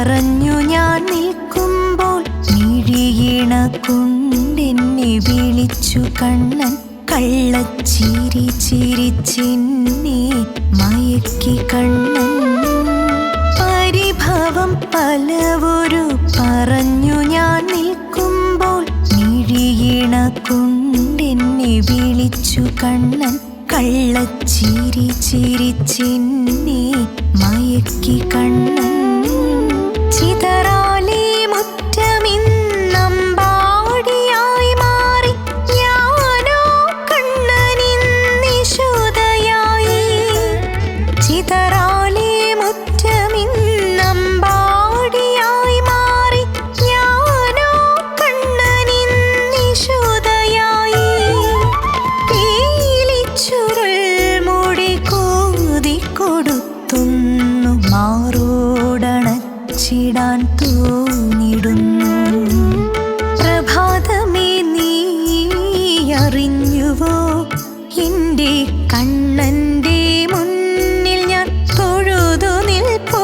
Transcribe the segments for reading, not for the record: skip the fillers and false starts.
പറഞ്ഞു ഞാൻ നിൽക്കുമ്പോൾ മിഴിയിണ കൊണ്ടെന്നെ വിളിച്ചു കണ്ണൻ. കള്ളച്ചിരി ചിരിച്ചെന്നെ മയക്കി കണ്ണൻ. പരിഭവം പലവൊരു പറഞ്ഞു ഞാൻ നിൽക്കുമ്പോൾ മിഴിയിണ കൊണ്ടെന്നെ വിളിച്ചു കണ്ണൻ. കള്ളച്ചിരി ചിരിച്ചെന്നെ മയക്കി കണ്ണൻ. ചിതറാലേ മുറ്റമിന്നമ്പാടിയായി മാറി ഞാനോ കണ്ണനിന്നിശുതയായി. ചിതറാലേ മുറ്റമിന്നമ്പാടിയായി മാറി ഞാനോ കണ്ണനിന്നിശുതയായി. പീലിച്ചുരുൾ മുടി കോതിക്കൊടുത്തുന്നു മാറോടണച്ചിടാൻ തോന്നിടുന്നു. പ്രഭാതമേ നീ അറിഞ്ഞുവോ എൻ്റെ കണ്ണൻ്റെ മുന്നിൽ ഞാൻ തൊഴുതു നിൽപ്പോ.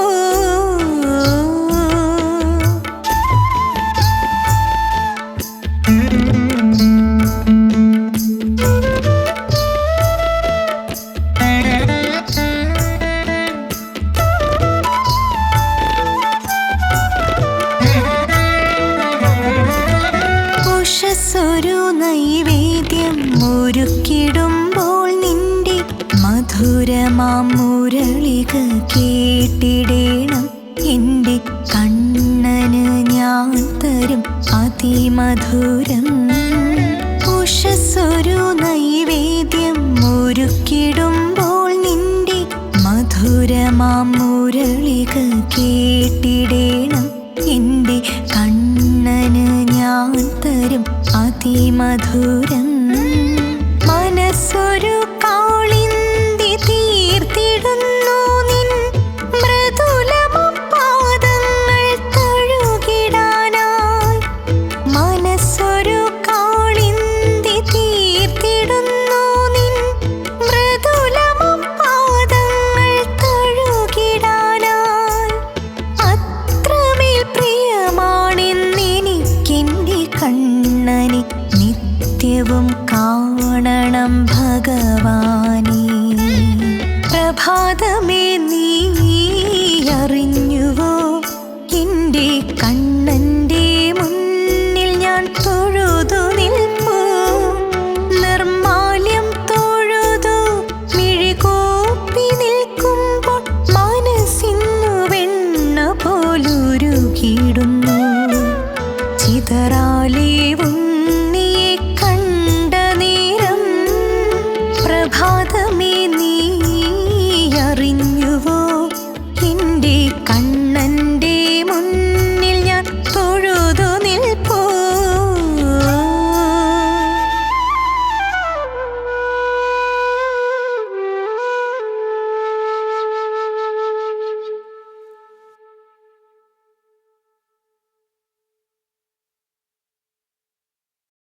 ഉഷസ്സൊരു നൈവേദ്യം ഒരുക്കിടുമ്പോൾ നിന്റെ മധുരമാം മുരളിക കേട്ടിടേണം. എൻ്റെ കണ്ണന് ഞാൻ തരും അതിമധുരം. ഉഷസ്സൊരു നൈവേദ്യം ഒരുക്കിടുമ്പോൾ നിന്റെ മധുരമാം മുരളിക കേട്ടിടേണം. എൻ്റെ കണ്ണന് ഞാൻ തരും അതിമധുരം. മനസ്സൊരു കാളിന്തി തീർത്തിടുന്നു നിൻ മൃദുലമപാദങ്ങൾ തഴുകിടാനായി. മനസ്സൊരു കാളിന്തി തീർത്തിടുന്നു നിൻ മൃദുലമപാദങ്ങൾ തഴുകിടാനായി. അത്രമേൽ പ്രിയമാണെന്നെനിക്കെൻ്റെ കണ്ണനെ നിത്യവും കാണണം ഭഗവാനേ. പ്രഭാതമേ നീ